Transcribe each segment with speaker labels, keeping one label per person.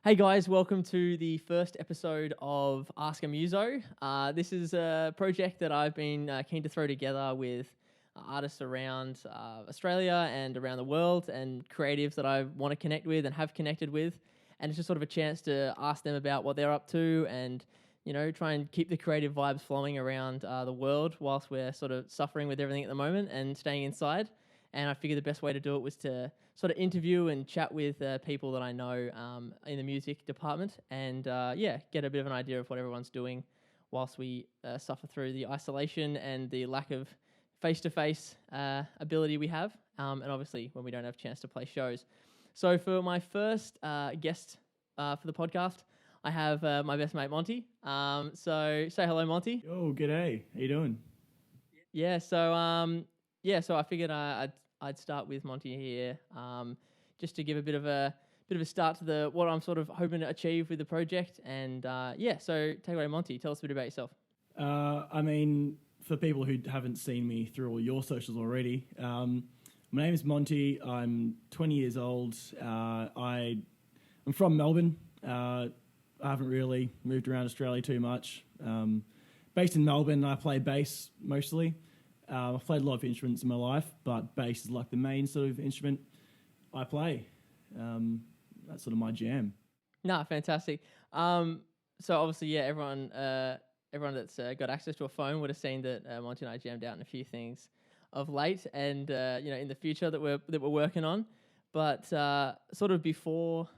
Speaker 1: Hey guys, welcome to the first episode of Ask a Muso. This is a project that I've been keen to throw together with artists around Australia and around the world and creatives that I want to connect with and have connected with. And it's just sort of a chance to ask them about what they're up to and, you know, try and keep the creative vibes flowing around the world whilst we're sort of suffering with everything at the moment and staying inside. And I figured the best way to do it was to sort of interview and chat with people that I know in the music department and, get a bit of an idea of what everyone's doing whilst we suffer through the isolation and the lack of face-to-face ability we have, and obviously when we don't have a chance to play shows. So for my first guest for the podcast, I have my best mate, Monte. So say hello, Monte.
Speaker 2: Oh, g'day. How you doing?
Speaker 1: So I figured I'd start with Monte here, just to give a bit of a start to what I'm sort of hoping to achieve with the project. And so take away, Monte. Tell us a bit about yourself.
Speaker 2: For people who haven't seen me through all your socials already, my name is Monte. I'm 20 years old. I'm from Melbourne. I haven't really moved around Australia too much. Based in Melbourne, I play bass mostly. I've played a lot of instruments in my life, but bass is like the main sort of instrument I play. That's sort of my jam.
Speaker 1: No, fantastic. So obviously, everyone that's got access to a phone would have seen that Monty and I jammed out in a few things of late, and in the future that we're working on. But sort of before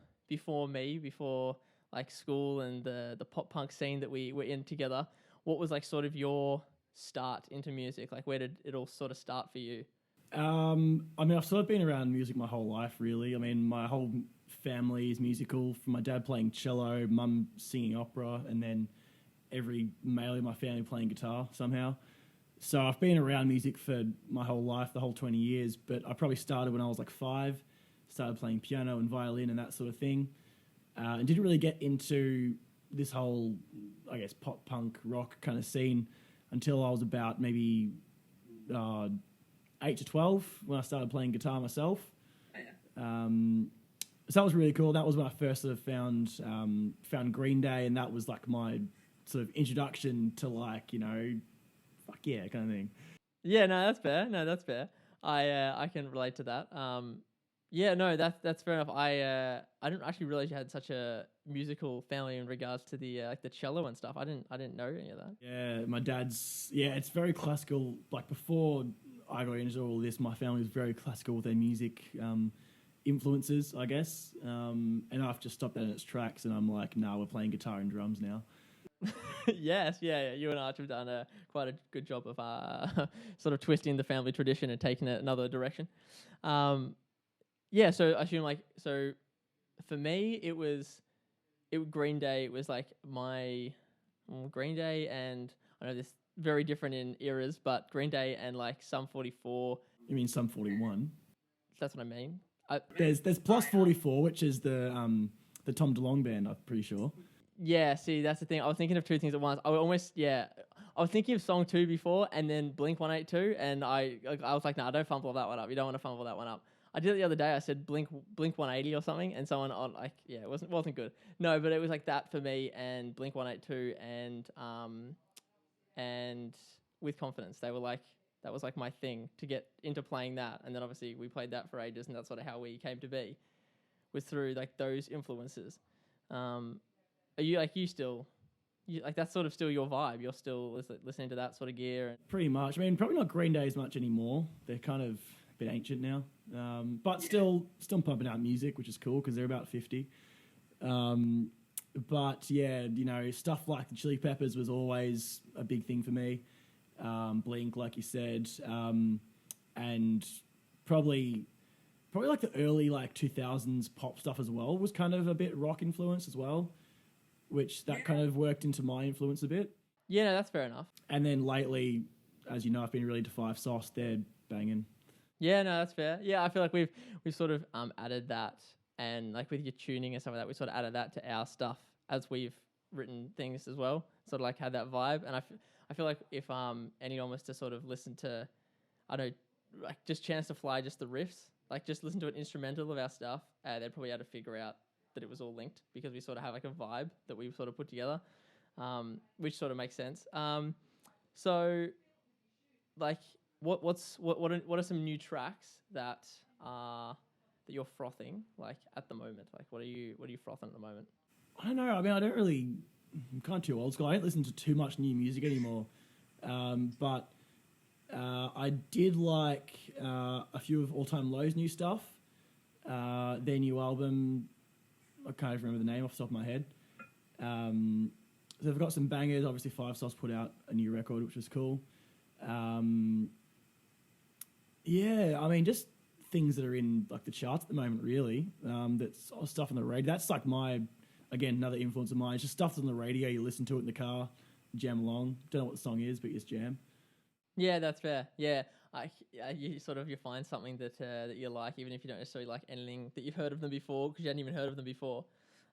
Speaker 1: like school and the pop punk scene that we were in together, what was like sort of your start into music? Like, where did it all sort of start for you?
Speaker 2: I've sort of been around music my whole life, really. I mean, my whole family is musical, from my dad playing cello, mum singing opera, and then every male in my family playing guitar somehow. So I've been around music for my whole life, the whole 20 years, but I probably started when I was like 5, started playing piano and violin and that sort of thing, and didn't really get into this whole, I guess, pop punk rock kind of scene until I was about maybe 8 to 12 when I started playing guitar myself. Oh, yeah. So that was really cool. That was when I first sort of found Green Day, and that was like my sort of introduction to, like, you know, fuck yeah kind of thing.
Speaker 1: Yeah, no, that's fair. I can relate to that. That's fair enough. I didn't actually realize you had such a musical family in regards to the like the cello and stuff. I didn't know any of that.
Speaker 2: Yeah, my dad's it's very classical. Like, before I got into all this, my family was very classical with their music influences, I guess. And I've just stopped that in its tracks, and I'm like, nah, we're playing guitar and drums now.
Speaker 1: Yes, yeah. You and Arch have done quite a good job of sort of twisting the family tradition and taking it another direction. So I assume for me it was Green Day. It was like my Green Day, and I know this very different in eras, but Green Day and like Sum 44.
Speaker 2: You mean Sum 41?
Speaker 1: That's what I mean.
Speaker 2: There's Plus 44, which is the Tom DeLonge band, I'm pretty sure.
Speaker 1: Yeah, see, that's the thing. I was thinking of two things at once. I was thinking of Song 2 before, and then Blink 182, and I was like, nah, don't fumble that one up. You don't want to fumble that one up. I did it the other day. I said Blink 180 or something, and someone it wasn't good. No, but it was like that for me, and Blink 182, and With Confidence. They were like, that was like my thing to get into playing that, and then obviously we played that for ages, and that's sort of how we came to be, was through like those influences. Are you that's sort of still your vibe? You're still listening to that sort of gear?
Speaker 2: Pretty much. I mean, probably not Green Day as much anymore. They're kind of a bit ancient now. But still pumping out music, which is cool because they're about 50. But yeah, you know, stuff like the Chili Peppers was always a big thing for me. Blink, like you said, and probably like the early 2000s pop stuff as well was kind of a bit rock influenced as well, which that kind of worked into my influence a bit.
Speaker 1: Yeah, no, that's fair enough.
Speaker 2: And then lately, as you know, I've been really into Five Sauce. They're banging.
Speaker 1: Yeah, no, that's fair. Yeah, I feel like we've sort of added that, and like with your tuning and stuff like that, we sort of added that to our stuff as we've written things as well. Sort of like had that vibe, and I feel like if anyone was to sort of listen to, I don't know, like just Chance to Fly, just the riffs, like just listen to an instrumental of our stuff, they'd probably be able to figure out that it was all linked because we sort of have like a vibe that we sort of put together, which sort of makes sense. So like what are some new tracks that that you're frothing like at the moment? Like what are you frothing at the moment?
Speaker 2: I don't know. I mean, I'm kind of too old school. I don't listen to too much new music anymore. But I did like a few of All Time Low's new stuff. Their new album, I can't even remember the name off the top of my head. So they've got some bangers. Obviously, Five Sauce put out a new record, which was cool. Yeah, I mean, just things that are in like the charts at the moment, really. That's stuff on the radio. That's like another influence of mine. It's just stuff that's on the radio. You listen to it in the car, jam along. Don't know what the song is, but you just jam.
Speaker 1: Yeah, that's fair. Yeah, you find something that you like, even if you don't necessarily like anything that you've heard of them before, because you hadn't even heard of them before.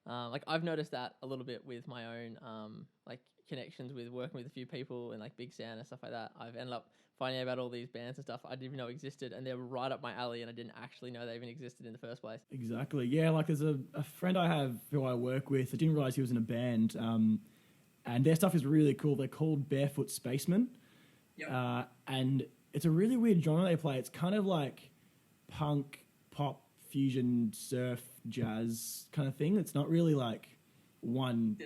Speaker 1: Like I've noticed that a little bit with my own like connections with working with a few people and like big sound and stuff like that. I've ended up finding out about all these bands and stuff I didn't even know existed, and they're right up my alley, and I didn't actually know they even existed in the first place.
Speaker 2: Exactly. Yeah, like there's a friend I have who I work with. I didn't realize he was in a band, and their stuff is really cool. They're called Barefoot Spacemen. Yep. And it's a really weird genre they play. It's kind of like punk, pop, fusion, surf, jazz kind of thing. It's not really like one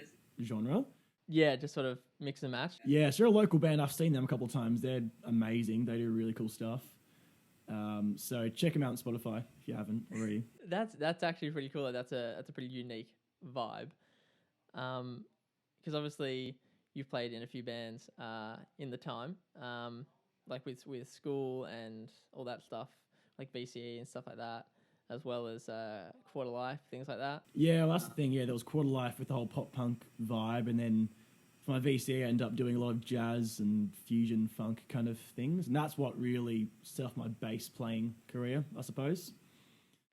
Speaker 2: genre.
Speaker 1: Yeah, just sort of mix and match.
Speaker 2: Yeah, so they're a local band. I've seen them a couple of times. They're amazing. They do really cool stuff. So check them out on Spotify if you haven't already.
Speaker 1: That's actually pretty cool. That's a pretty unique vibe. Because obviously you've played in a few bands in the time, like with school and all that stuff, like BCE and stuff like that, as well as Quarter Life, things like that.
Speaker 2: Yeah, well, that's the thing. Yeah, there was Quarter Life with the whole pop punk vibe, and then for my VCE, I ended up doing a lot of jazz and fusion funk kind of things, and that's what really set off my bass playing career, I suppose.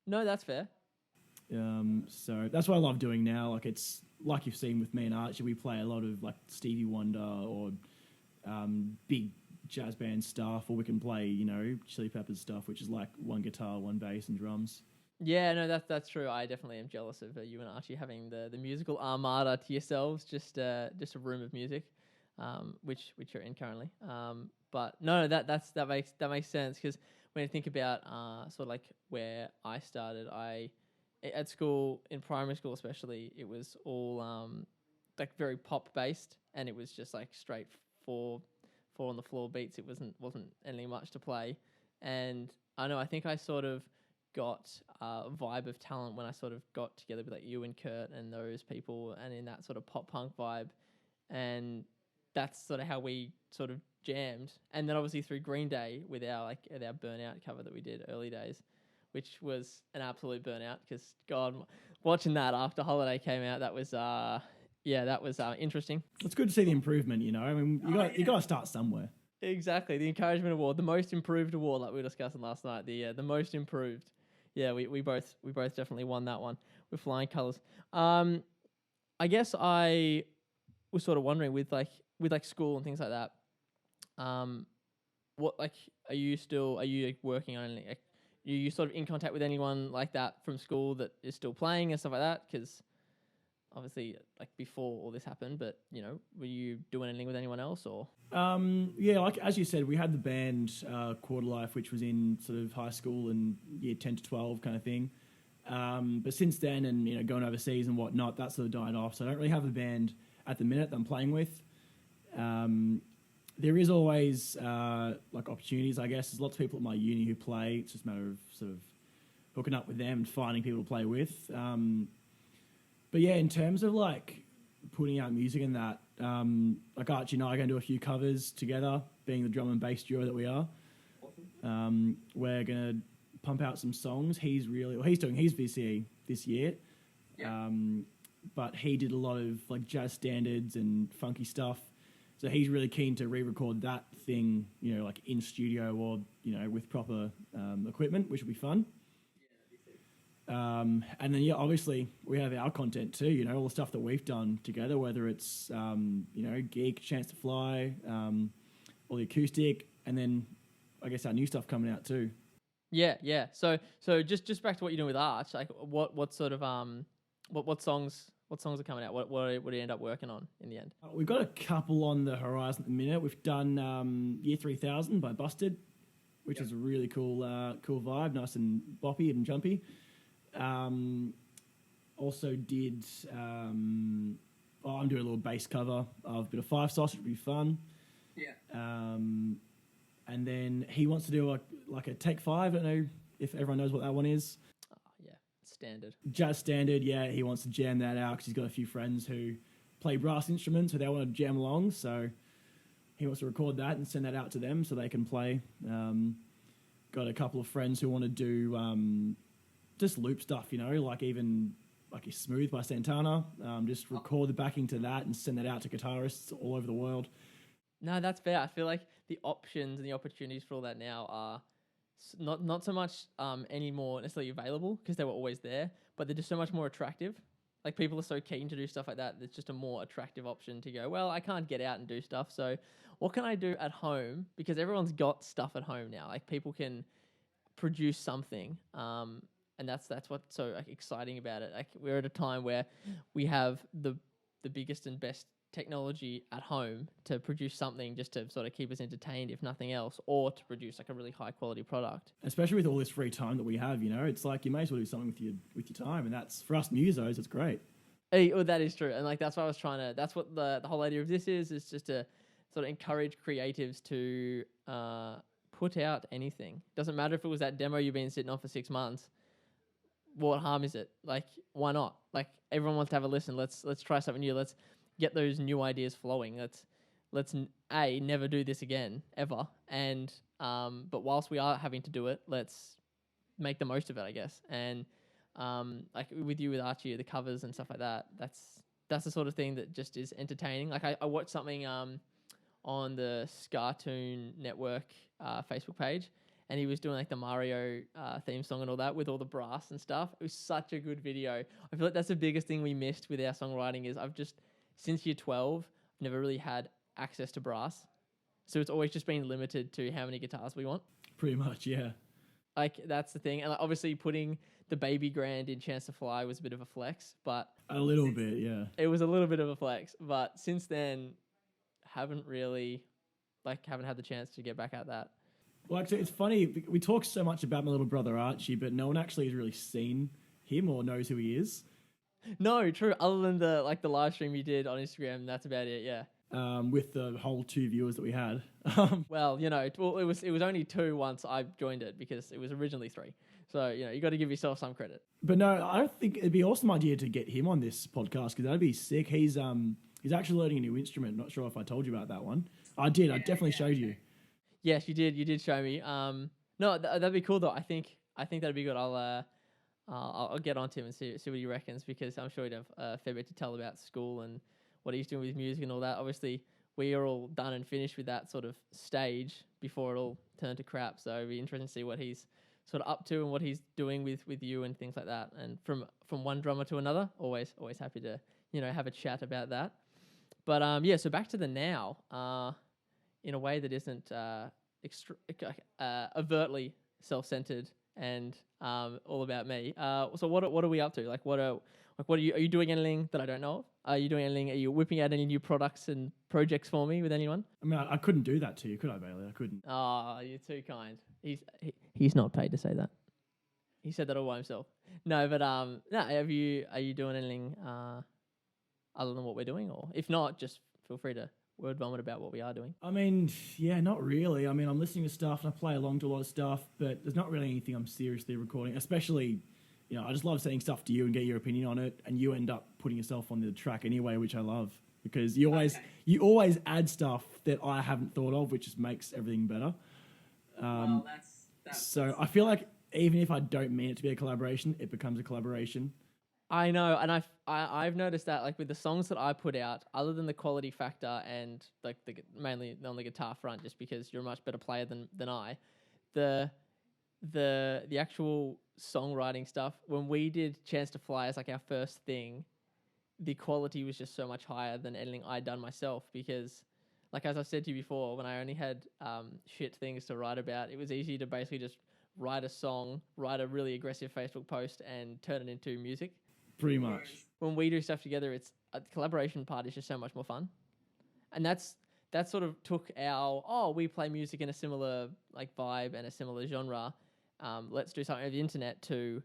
Speaker 1: No, that's fair.
Speaker 2: So that's what I love doing now. Like it's like you've seen with me and Archie, we play a lot of like Stevie Wonder or big jazz band stuff, or we can play, Chili Peppers stuff, which is like one guitar, one bass, and drums.
Speaker 1: Yeah, no, that's true. I definitely am jealous of you and Archie having the musical armada to yourselves, just a room of music, which you're in currently. But no, that makes sense, because when you think about sort of like where I started, at school, in primary school especially, it was all like very pop based, and it was just like straight four on the floor beats. It wasn't anything much to play, and I think I sort of got a vibe of talent when I sort of got together with like you and Kurt and those people, and in that sort of pop punk vibe, and that's sort of how we sort of jammed. And then obviously through Green Day with our Burnout cover that we did early days, which was an absolute burnout, because God, watching that after Holiday came out, that was interesting.
Speaker 2: It's good to see the improvement. I mean, you got to start somewhere.
Speaker 1: Exactly, the encouragement award, the most improved award, like we were discussing last night. The most improved. Yeah, we both definitely won that one with flying colours. I guess I was sort of wondering with school and things like that. What are you like, working on anything? Like, are you sort of in contact with anyone like that from school that is still playing and stuff like that? Because obviously, like before all this happened, but were you doing anything with anyone else or?
Speaker 2: Yeah, like as you said, we had the band Quarter Life, which was in sort of high school and year 10 to 12 kind of thing. But since then, and going overseas and whatnot, that sort of died off. So I don't really have a band at the minute that I'm playing with. There is always like opportunities, I guess. There's lots of people at my uni who play. It's just a matter of sort of hooking up with them and finding people to play with. But yeah, in terms of like putting out music and that, like Archie and I are going to do a few covers together, being the drum and bass duo that we are. Awesome. We're going to pump out some songs. He's doing his VCE this year. Yeah. But he did a lot of like jazz standards and funky stuff. So he's really keen to re-record that thing, like in studio or, with proper equipment, which will be fun. And then, yeah, obviously we have our content too, all the stuff that we've done together, whether it's, Geek, Chance to Fly, all the acoustic, and then I guess our new stuff coming out too.
Speaker 1: Yeah. So just back to what you're doing with Arch, like what sort of What songs? What songs are coming out? What do you end up working on in the end?
Speaker 2: We've got a couple on the horizon at the minute. We've done Year 3000 by Busted, which is a really cool vibe, nice and boppy and jumpy. Also did, I'm doing a little bass cover of a bit of Five Sauce, which would be fun.
Speaker 3: Yeah.
Speaker 2: And then he wants to do a Take 5. I don't know if everyone knows what that one is.
Speaker 1: Yeah, standard.
Speaker 2: Jazz standard, yeah. He wants to jam that out because he's got a few friends who play brass instruments, so they want to jam along. So he wants to record that and send that out to them so they can play. Got a couple of friends who want to do just loop stuff, like even like Smooth by Santana. Just record the backing to that and send that out to guitarists all over the world.
Speaker 1: No, that's fair. I feel like the options and the opportunities for all that now are not so much anymore necessarily available because they were always there, but they're just so much more attractive. Like people are so keen to do stuff like that. It's just a more attractive option to go, well, I can't get out and do stuff. So what can I do at home? Because everyone's got stuff at home now. Like people can produce something. And that's what's so exciting about it. Like we're at a time where we have the biggest and best technology at home to produce something just to sort of keep us entertained, if nothing else, or to produce like a really high quality product.
Speaker 2: Especially with all this free time that we have, it's like you may as well do something with your time, and that's for us musos. It's great.
Speaker 1: Hey, well, that is true, and like that's what I was trying to. That's what the whole idea of this is just to sort of encourage creatives to put out anything. Doesn't matter if it was that demo you've been sitting on for 6 months. What harm is it? Like, why not? Like everyone wants to have a listen. Let's try something new. Let's get those new ideas flowing. Let's never do this again ever. And but whilst we are having to do it, let's make the most of it, I guess. And like with Archie, the covers and stuff like that. That's the sort of thing that just is entertaining. Like I watched something on the Scartoon Network Facebook page, and he was doing like the Mario theme song and all that with all the brass and stuff. It was such a good video. I feel like that's the biggest thing we missed with our songwriting is since year 12, I've never really had access to brass. So it's always just been limited to how many guitars we want.
Speaker 2: Pretty much, yeah.
Speaker 1: Like, that's the thing. And like, obviously putting the baby grand in Chance to Fly was a bit of a flex, but...
Speaker 2: A little bit, yeah.
Speaker 1: It was a little bit of a flex. But since then, haven't had the chance to get back at that.
Speaker 2: Well, actually, it's funny. We talk so much about my little brother Archie, but no one actually has really seen him or knows who he is.
Speaker 1: No, true. Other than the live stream you did on Instagram, that's about it. Yeah.
Speaker 2: With the whole 2 viewers that we had.
Speaker 1: Well, it was only 2 once I joined it because it was originally 3. So you got to give yourself some credit.
Speaker 2: But no, I don't think it'd be an awesome idea to get him on this podcast because that'd be sick. He's actually learning a new instrument. Not sure if I told you about that one. I did. I definitely showed you.
Speaker 1: Yes, you did. You did show me. No, that'd be cool though. I think that'd be good. I'll get on to him and see what he reckons because I'm sure he'd have a fair bit to tell about school and what he's doing with music and all that. Obviously, we are all done and finished with that sort of stage before it all turned to crap. So it'd be interesting to see what he's sort of up to and what he's doing with you and things like that. And from one drummer to another, always happy to have a chat about that. But so back to the now, in a way that isn't overtly self-centered and all about me. So what are we up to? Like are you doing anything that I don't know of? Are you doing anything? Are you whipping out any new products and projects for me with anyone?
Speaker 2: I mean, I couldn't do that to you, could I, Bailey? I couldn't.
Speaker 1: Oh, you're too kind. He's not paid to say that. He said that all by himself. No, but no. Are you doing anything other than what we're doing, or if not, just feel free to word vomit about what we are doing.
Speaker 2: I mean, yeah, not really. I mean, I'm listening to stuff and I play along to a lot of stuff, but there's not really anything I'm seriously recording, especially, I just love sending stuff to you and get your opinion on it, and you end up putting yourself on the track anyway, which I love, because you always add stuff that I haven't thought of, which just makes everything better. So I feel like even if I don't mean it to be a collaboration, it becomes a collaboration.
Speaker 1: I know, and I've noticed that like with the songs that I put out, other than the quality factor and like mainly on the guitar front, just because you're a much better player than I, the actual songwriting stuff, when we did Chance to Fly as like our first thing, the quality was just so much higher than anything I'd done myself, because like as I said to you before, when I only had shit things to write about, it was easy to basically just write a song, write a really aggressive Facebook post and turn it into music.
Speaker 2: Pretty much.
Speaker 1: When we do stuff together, it's the collaboration part is just so much more fun, and that sort of took we play music in a similar like vibe and a similar genre. Let's do something over the internet to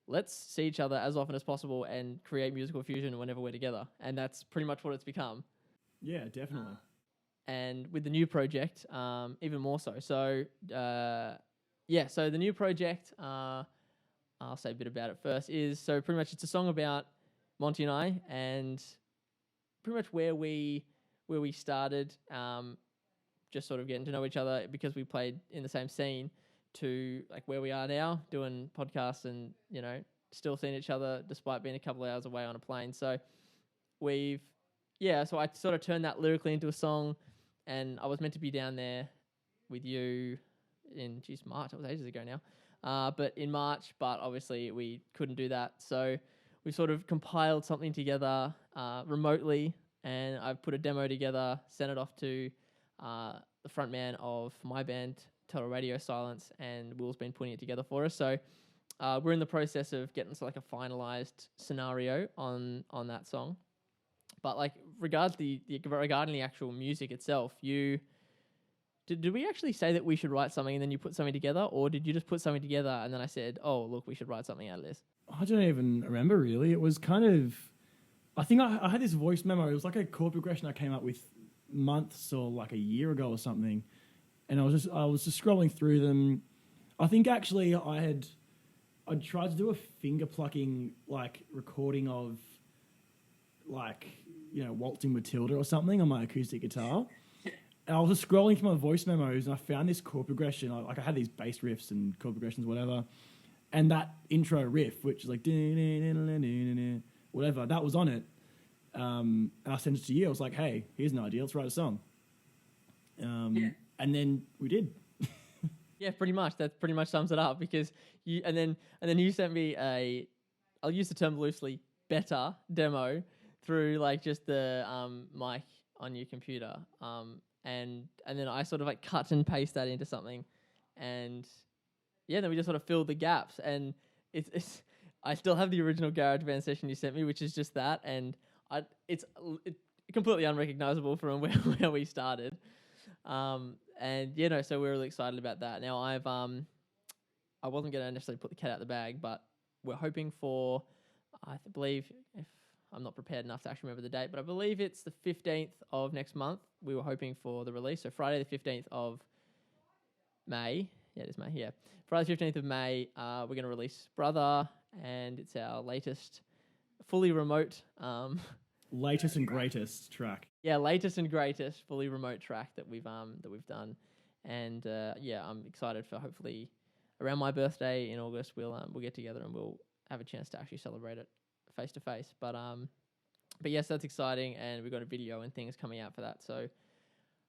Speaker 1: let's see each other as often as possible and create musical fusion whenever we're together, and that's pretty much what it's become.
Speaker 2: Yeah, definitely.
Speaker 1: And with the new project, even more so. So, so the new project, I'll say a bit about it first, is so pretty much it's a song about Monte and I, and pretty much where we started, just sort of getting to know each other because we played in the same scene, to like where we are now doing podcasts and, still seeing each other despite being a couple of hours away on a plane. So so I sort of turned that lyrically into a song, and I was meant to be down there with you in March. It was ages ago now. But in March, but obviously we couldn't do that. So we sort of compiled something together remotely, and I've put a demo together, sent it off to the front man of my band, Total Radio Silence, and Will's been putting it together for us. So we're in the process of getting to like a finalized scenario on that song. But like regarding the actual music itself, did we actually say that we should write something and then you put something together, or did you just put something together and then I said, oh look, we should write something out of this?
Speaker 2: I don't even remember really. It was kind of, I think I had this voice memo. It was like a chord progression I came up with months or like a year ago or something, and I was just scrolling through them. I think actually I'd tried to do a finger plucking like recording of like Waltzing Matilda or something on my acoustic guitar. And I was just scrolling through my voice memos and I found this chord progression. I had these bass riffs and chord progressions, whatever. And that intro riff, which is like whatever, that was on it. And I sent it to you. I was like, hey, here's an idea. Let's write a song. And then we did.
Speaker 1: Yeah, pretty much. That pretty much sums it up, because you and then you sent me I'll use the term loosely, better demo through like just the mic on your computer. And then I sort of like cut and paste that into something, and then we just sort of filled the gaps. And it's I still have the original GarageBand session you sent me, which is just that, and it's completely unrecognizable from where we started. So we're really excited about that. Now I wasn't going to necessarily put the cat out the bag, but we're hoping for, I believe, if I'm not prepared enough to actually remember the date, but I believe it's the 15th of next month. We were hoping for the release. So Friday the 15th of May. Yeah, it is May. Yeah. Friday the 15th of May, we're going to release Brother, and it's our latest fully remote
Speaker 2: latest and greatest track.
Speaker 1: Yeah, latest and greatest fully remote track that we've done. And I'm excited for, hopefully around my birthday in August we'll get together and we'll have a chance to actually celebrate it face to face. But yes, that's exciting, and we've got a video and things coming out for that. So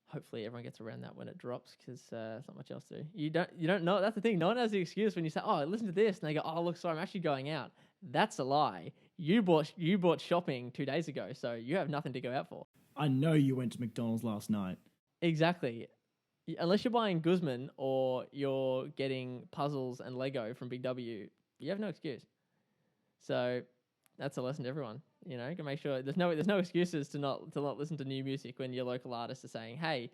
Speaker 1: hopefully everyone gets around that when it drops, because there's not much else to do. You don't know. That's the thing. No one has the excuse when you say, "Oh, listen to this," and they go, "Oh, look, sorry, I'm actually going out." That's a lie. You bought shopping 2 days ago, so you have nothing to go out for.
Speaker 2: I know you went to McDonald's last night.
Speaker 1: Exactly. Unless you're buying Guzman or you're getting puzzles and Lego from Big W, you have no excuse. So that's a lesson to everyone. You know, you can make sure there's no excuses to not listen to new music when your local artists are saying, "Hey,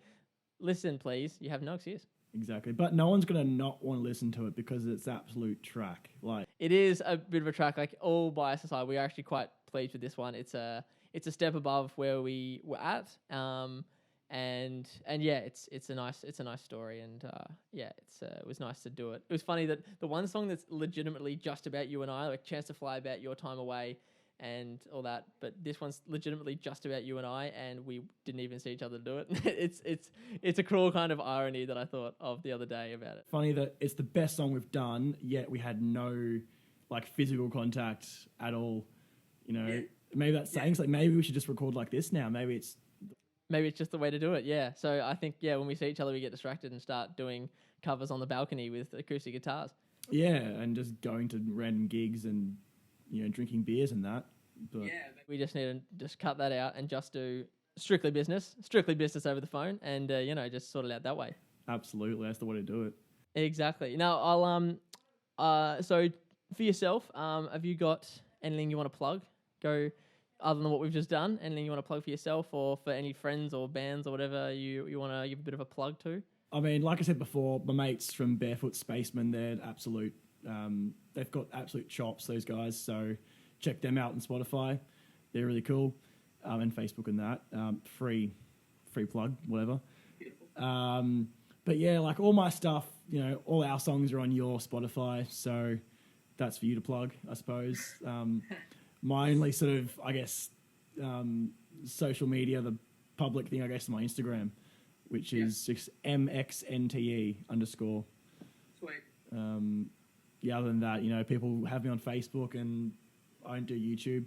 Speaker 1: listen, please." You have no excuse.
Speaker 2: Exactly, but no one's gonna not want to listen to it because it's absolute track. Like,
Speaker 1: it is a bit of a track. Like, all bias aside, we are actually quite pleased with this one. It's a step above where we were at. And yeah, it's a nice story, and it was nice to do it. It was funny that the one song that's legitimately just about you and I, like Chance to Fly, about your time away and all that, but this one's legitimately just about you and I, and we didn't even see each other do it. It's a cruel kind of irony that I thought of the other day about it.
Speaker 2: Funny that it's the best song we've done, yet we had no like physical contact at all. You know, maybe that's saying like maybe we should just record like this now. Maybe it's just the way to do it. Yeah. So I think when we see each other, we get distracted and start doing covers on the balcony with acoustic guitars. Yeah, and just going to random gigs and drinking beers and that. But
Speaker 1: we just need to just cut that out and just do strictly business over the phone, and just sort it out that way.
Speaker 2: Absolutely, that's the way to do it.
Speaker 1: Exactly. Now I'll so for yourself, have you got anything you want to plug? Go other than what we've just done. Anything you want to plug for yourself or for any friends or bands or whatever you want to give a bit of a plug to?
Speaker 2: I mean, like I said before, my mates from Barefoot Spacemen, they're absolute. They've got absolute chops, those guys. So check them out on Spotify. They're really cool. And Facebook and that. Free plug, whatever. But yeah, like all my stuff, all our songs are on your Spotify. So that's for you to plug, I suppose. My only sort of, I guess, social media, the public thing, I guess, is my Instagram, which is just MXNTE_.
Speaker 1: Sweet.
Speaker 2: Other than that, people have me on Facebook and I don't do YouTube.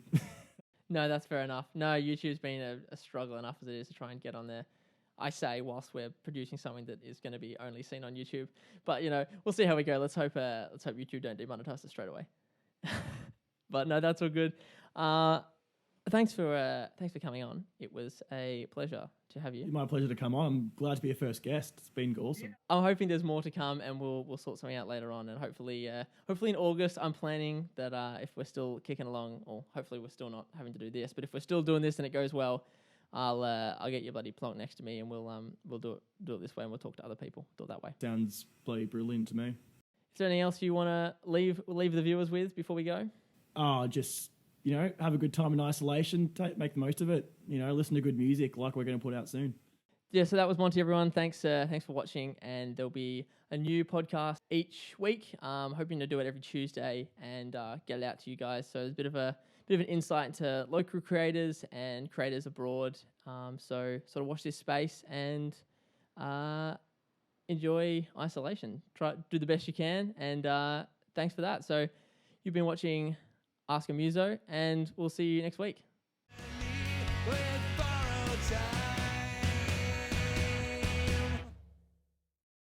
Speaker 1: No, that's fair enough. No, YouTube's been a struggle enough as it is to try and get on there. I say whilst we're producing something that is going to be only seen on YouTube. But, we'll see how we go. Let's hope YouTube don't demonetize us straight away. But no, that's all good. Thanks for coming on. It was a pleasure to have you.
Speaker 2: My pleasure to come on. I'm glad to be your first guest. It's been awesome.
Speaker 1: I'm hoping there's more to come, and we'll sort something out later on. And hopefully in August, I'm planning that if we're still kicking along, or hopefully we're still not having to do this, but if we're still doing this and it goes well, I'll get your buddy plonked next to me, and we'll do it this way, and we'll talk to other people. Do it that way.
Speaker 2: Sounds bloody brilliant to me.
Speaker 1: Is there anything else you want to leave the viewers with before we go?
Speaker 2: Just have a good time in isolation. Make the most of it. Listen to good music like we're going to put out soon.
Speaker 1: Yeah, so that was Monte, everyone. Thanks for watching, and there'll be a new podcast each week. Hoping to do it every Tuesday and get it out to you guys. So there's a bit of an insight into local creators and creators abroad. So sort of watch this space and enjoy isolation. Do the best you can, and thanks for that. So you've been watching Ask a Muso, and we'll see you next week.